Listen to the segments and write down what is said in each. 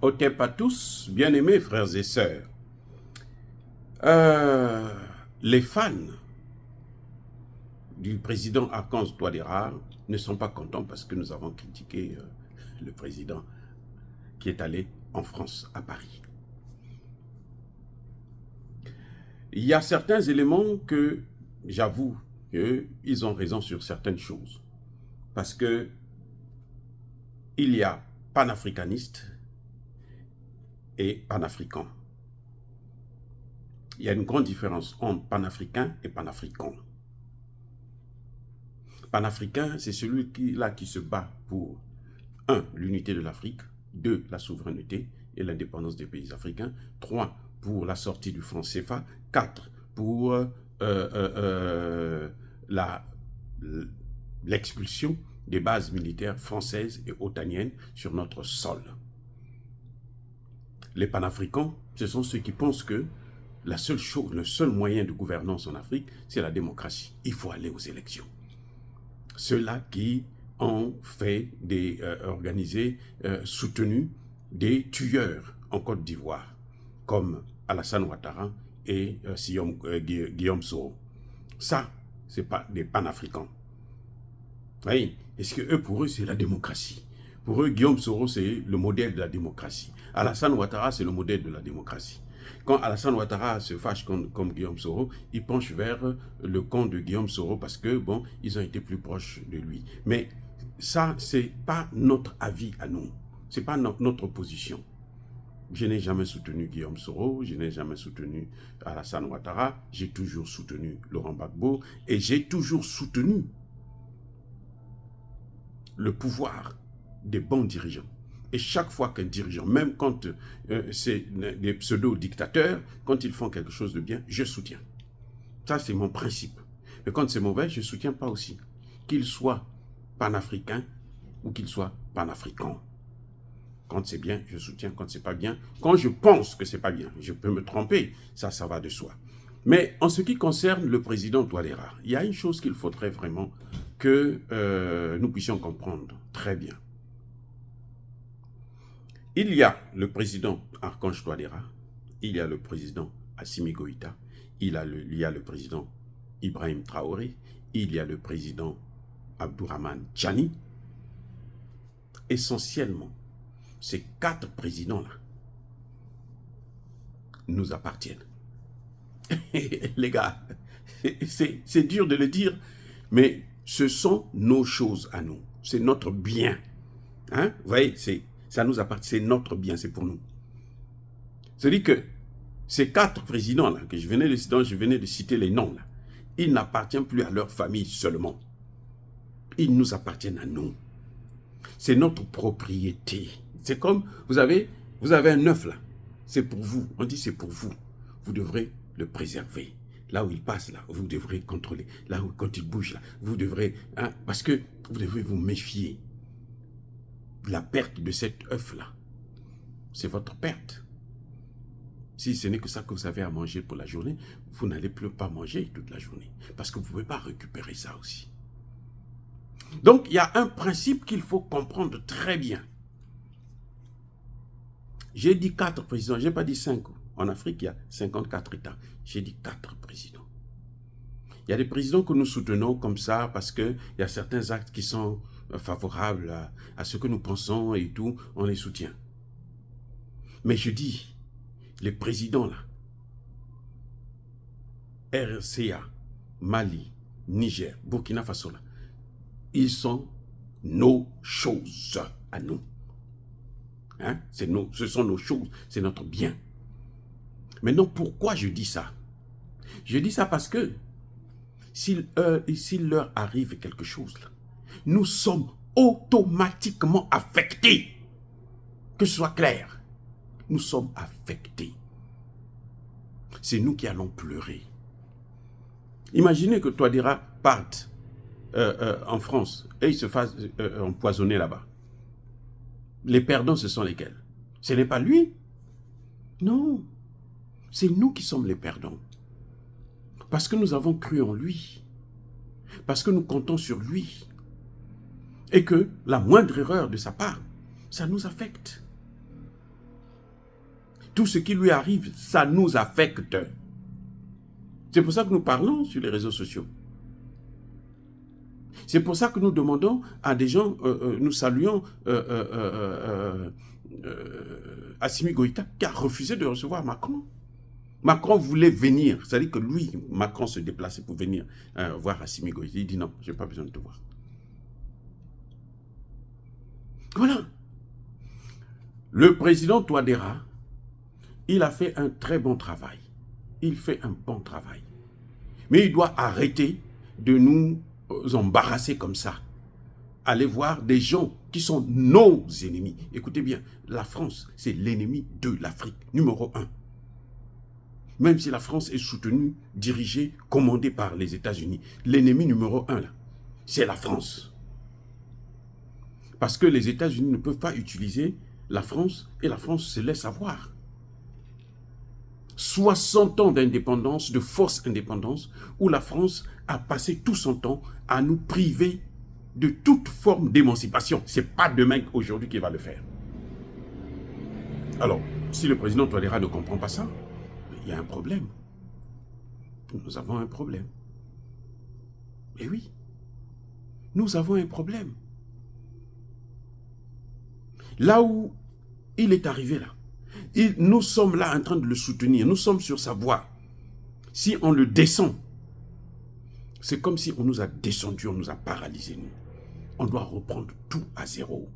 Otep à tous, bien-aimés frères et sœurs. Les fans du président Archange Touadéra ne sont pas contents parce que nous avons critiqué le président qui est allé en France, à Paris. Il y a certains éléments que j'avoue qu'ils ont raison sur certaines choses. Parce que il y a panafricanistes et panafricains. Il y a une grande différence entre panafricain et panafricain. Panafricain, c'est celui-là qui se bat pour 1. L'unité de l'Afrique, 2. La souveraineté et l'indépendance des pays africains, 3. Pour la sortie du franc CFA, 4. Pour l'expulsion des bases militaires françaises et otaniennes sur notre sol. Les panafricains, ce sont ceux qui pensent que la seule chose, le seul moyen de gouvernance en Afrique, c'est la démocratie. Il faut aller aux élections. Ceux-là qui ont fait soutenu des tueurs en Côte d'Ivoire, comme Alassane Ouattara et Guillaume Soro. Ça, ce n'est pas des panafricains. Oui, est-ce que pour eux, c'est la démocratie? Pour eux, Guillaume Soro, c'est le modèle de la démocratie. Alassane Ouattara, c'est le modèle de la démocratie. Quand Alassane Ouattara se fâche comme Guillaume Soro, il penche vers le camp de Guillaume Soro parce que, bon, ils ont été plus proches de lui. Mais ça, c'est pas notre avis à nous. C'est pas notre position. Je n'ai jamais soutenu Guillaume Soro, je n'ai jamais soutenu Alassane Ouattara, j'ai toujours soutenu Laurent Gbagbo et j'ai toujours soutenu le pouvoir des bons dirigeants. Et chaque fois qu'un dirigeant, même quand c'est des pseudo-dictateurs, quand ils font quelque chose de bien, je soutiens. Ça, c'est mon principe. Mais quand c'est mauvais, je ne soutiens pas aussi. Qu'il soit panafricain ou qu'il soit panafricain. Quand c'est bien, je soutiens. Quand c'est pas bien, quand je pense que c'est pas bien, je peux me tromper. Ça va de soi. Mais en ce qui concerne le président Touadéra, il y a une chose qu'il faudrait vraiment que nous puissions comprendre très bien. Il y a le président Archange Touadéra, il y a le président Assimi Goïta, il y a le président Ibrahim Traoré, il y a le président Abdourahmane Tchani. Essentiellement, ces 4 présidents-là nous appartiennent. Les gars, c'est dur de le dire, mais ce sont nos choses à nous. C'est notre bien. Hein? Vous voyez, ça nous appartient, c'est notre bien, c'est pour nous. C'est-à-dire que ces 4 présidents-là, dont je venais de citer les noms, là, ils n'appartiennent plus à leur famille seulement. Ils nous appartiennent à nous. C'est notre propriété. C'est comme, vous avez un œuf là, c'est pour vous. On dit c'est pour vous. Vous devrez le préserver. Là où il passe, là, vous devrez contrôler. Là où, quand il bouge, là, vous devrez, hein, parce que vous devez vous méfier. La perte de cet œuf-là, c'est votre perte. Si ce n'est que ça que vous avez à manger pour la journée, vous n'allez plus pas manger toute la journée. Parce que vous ne pouvez pas récupérer ça aussi. Donc, il y a un principe qu'il faut comprendre très bien. J'ai dit 4 présidents, je n'ai pas dit 5. En Afrique, il y a 54 États. J'ai dit 4 présidents. Il y a des présidents que nous soutenons comme ça parce qu'il y a certains actes qui sont favorables à ce que nous pensons et tout, on les soutient. Mais je dis, les présidents là, RCA, Mali, Niger, Burkina Faso là, ils sont nos choses à nous. Hein? Ce sont nos choses, c'est notre bien. Maintenant, pourquoi je dis ça? Je dis ça parce que s'il leur arrive quelque chose, là, nous sommes automatiquement affectés. Que ce soit clair, nous sommes affectés. C'est nous qui allons pleurer. Imaginez que Touadéra parte en France et il se fasse empoisonner là-bas. Les perdants, ce sont lesquels? Ce n'est pas lui. Non. C'est nous qui sommes les perdants. Parce que nous avons cru en lui. Parce que nous comptons sur lui. Et que la moindre erreur de sa part, ça nous affecte. Tout ce qui lui arrive, ça nous affecte. C'est pour ça que nous parlons sur les réseaux sociaux. C'est pour ça que nous demandons à des gens, nous saluons Assimi Goïta qui a refusé de recevoir Macron. Macron voulait venir, c'est-à-dire que lui, Macron se déplaçait pour venir voir Assimi Goïta. Il dit non, je n'ai pas besoin de te voir. Voilà. Le président Touadéra, il a fait un très bon travail. Il fait un bon travail. Mais il doit arrêter de nous embarrasser comme ça. Allez voir des gens qui sont nos ennemis. Écoutez bien, la France, c'est l'ennemi de l'Afrique, numéro 1. Même si la France est soutenue, dirigée, commandée par les États-Unis, l'ennemi numéro 1, là, c'est la France. Parce que les États-Unis ne peuvent pas utiliser la France, et la France se laisse avoir. 60 ans d'indépendance, de fausse indépendance, où la France a passé tout son temps à nous priver de toute forme d'émancipation. Ce n'est pas demain, aujourd'hui, qu'il va le faire. Alors, si le président Touadéra ne comprend pas ça, il y a un problème. Nous avons un problème. Eh oui, nous avons un problème. Là où il est arrivé là, nous sommes là en train de le soutenir, nous sommes sur sa voie. Si on le descend, c'est comme si on nous a descendu, on nous a paralysés, nous. On doit reprendre tout à zéro.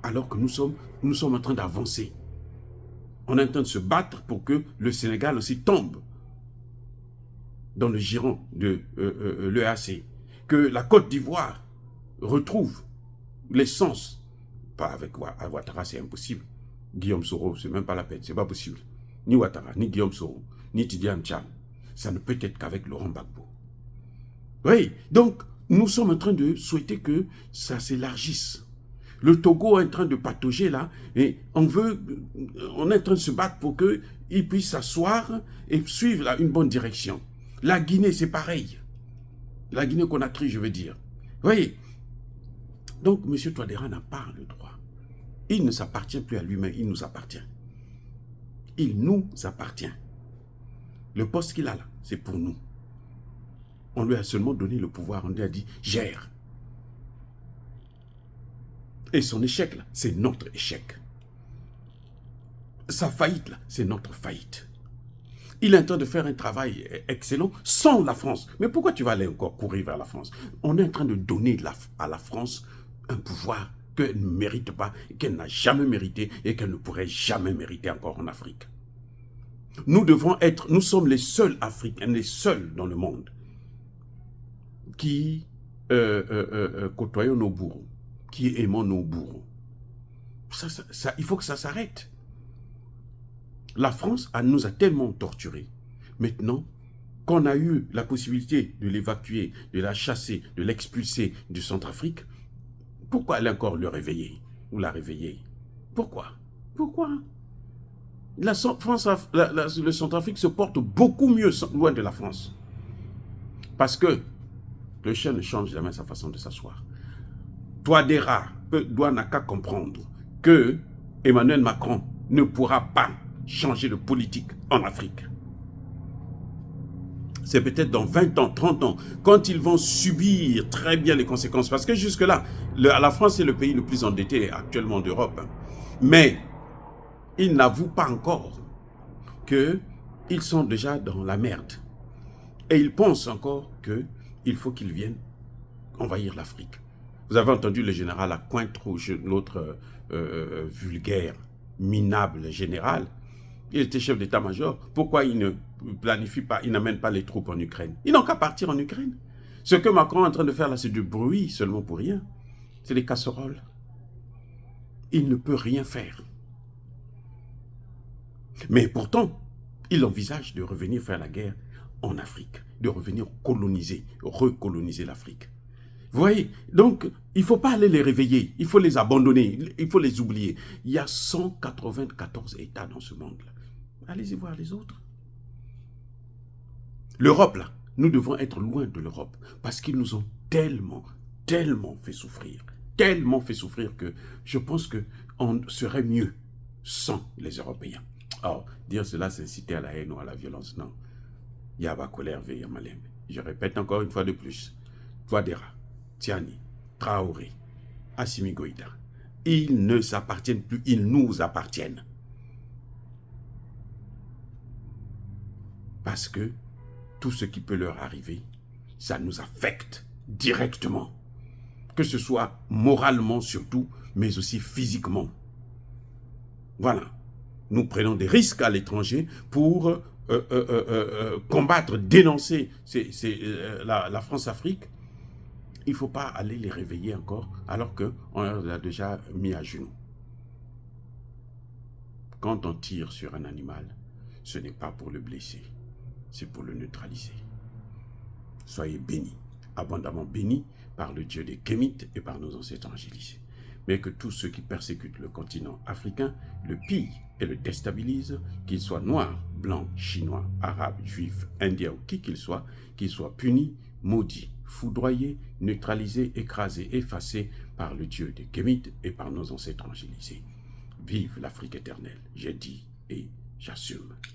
Alors que nous sommes en train d'avancer. On est en train de se battre pour que le Sénégal aussi tombe dans le giron de l'EAC. Que la Côte d'Ivoire retrouve l'essence. Pas avec Ouattara, c'est impossible. Guillaume Soro, c'est même pas la peine, c'est pas possible. Ni Ouattara, ni Guillaume Soro, ni Tidiane Tcham. Ça ne peut être qu'avec Laurent Gbagbo. Oui, donc nous sommes en train de souhaiter que ça s'élargisse. Le Togo est en train de patauger là, et on est en train de se battre pour qu'il puisse s'asseoir et suivre là, une bonne direction. La Guinée, c'est pareil. La Guinée-Conakry, je veux dire. Vous voyez? Donc, M. Touadéra n'a pas le droit. Il ne s'appartient plus à lui-même, il nous appartient. Il nous appartient. Le poste qu'il a là, c'est pour nous. On lui a seulement donné le pouvoir, on lui a dit, gère. Et son échec là, c'est notre échec. Sa faillite là, c'est notre faillite. Il est en train de faire un travail excellent sans la France. Mais pourquoi tu vas aller encore courir vers la France? On est en train de donner à la France un pouvoir qu'elle ne mérite pas, qu'elle n'a jamais mérité et qu'elle ne pourrait jamais mériter encore en Afrique. Nous sommes les seuls Africains, les seuls dans le monde qui côtoyons nos bourreaux, qui aimons nos bourreaux. Il faut que ça s'arrête. La France nous a tellement torturés. Maintenant qu'on a eu la possibilité de l'évacuer, de la chasser, de l'expulser du Centrafrique, pourquoi aller encore le réveiller ou la réveiller? Pourquoi? Pourquoi? Le Centrafrique se porte beaucoup mieux loin de la France. Parce que le chien ne change jamais sa façon de s'asseoir. Touadéra n'a qu'à comprendre que Emmanuel Macron ne pourra pas changer de politique en Afrique. C'est peut-être dans 20 ans, 30 ans, quand ils vont subir très bien les conséquences. Parce que jusque-là, la France est le pays le plus endetté actuellement d'Europe. Mais ils n'avouent pas encore qu'ils sont déjà dans la merde. Et ils pensent encore qu'il faut qu'ils viennent envahir l'Afrique. Vous avez entendu le général à Pointe-Rouge, l'autre vulgaire, minable général. Il était chef d'état-major. Pourquoi il ne planifie pas, il n'amène pas les troupes en Ukraine? Ils n'ont qu'à partir en Ukraine. Ce que Macron est en train de faire là, c'est du bruit seulement pour rien. C'est des casseroles. Il ne peut rien faire. Mais pourtant, il envisage de revenir faire la guerre en Afrique, de revenir coloniser, recoloniser l'Afrique. Vous voyez? Donc, il ne faut pas aller les réveiller, il faut les abandonner, il faut les oublier. Il y a 194 États dans ce monde-là. Allez-y voir les autres. L'Europe, là, nous devons être loin de l'Europe parce qu'ils nous ont tellement fait souffrir que je pense qu'on serait mieux sans les Européens. Or, dire cela, c'est inciter à la haine ou à la violence. Non. Yaba colère veille malem. Je répète encore une fois de plus. Touadéra, Tiani, Traoré, Assimi Goïta, ils ne s'appartiennent plus, ils nous appartiennent. Parce que tout ce qui peut leur arriver, ça nous affecte directement. Que ce soit moralement surtout, mais aussi physiquement. Voilà. Nous prenons des risques à l'étranger pour combattre, dénoncer la France-Afrique. Il ne faut pas aller les réveiller encore, alors qu'on les a déjà mis à genoux. Quand on tire sur un animal, ce n'est pas pour le blesser, c'est pour le neutraliser. Soyez bénis, abondamment bénis par le Dieu des Kémites et par nos ancêtres angélisés. Mais que tous ceux qui persécutent le continent africain le pillent et le déstabilisent, qu'ils soient noirs, blancs, chinois, arabes, juifs, indiens ou qui qu'ils soient punis, maudits, foudroyés, neutralisés, écrasés, effacés par le Dieu des Kémites et par nos ancêtres angélisés. Vive l'Afrique éternelle, j'ai dit et j'assume.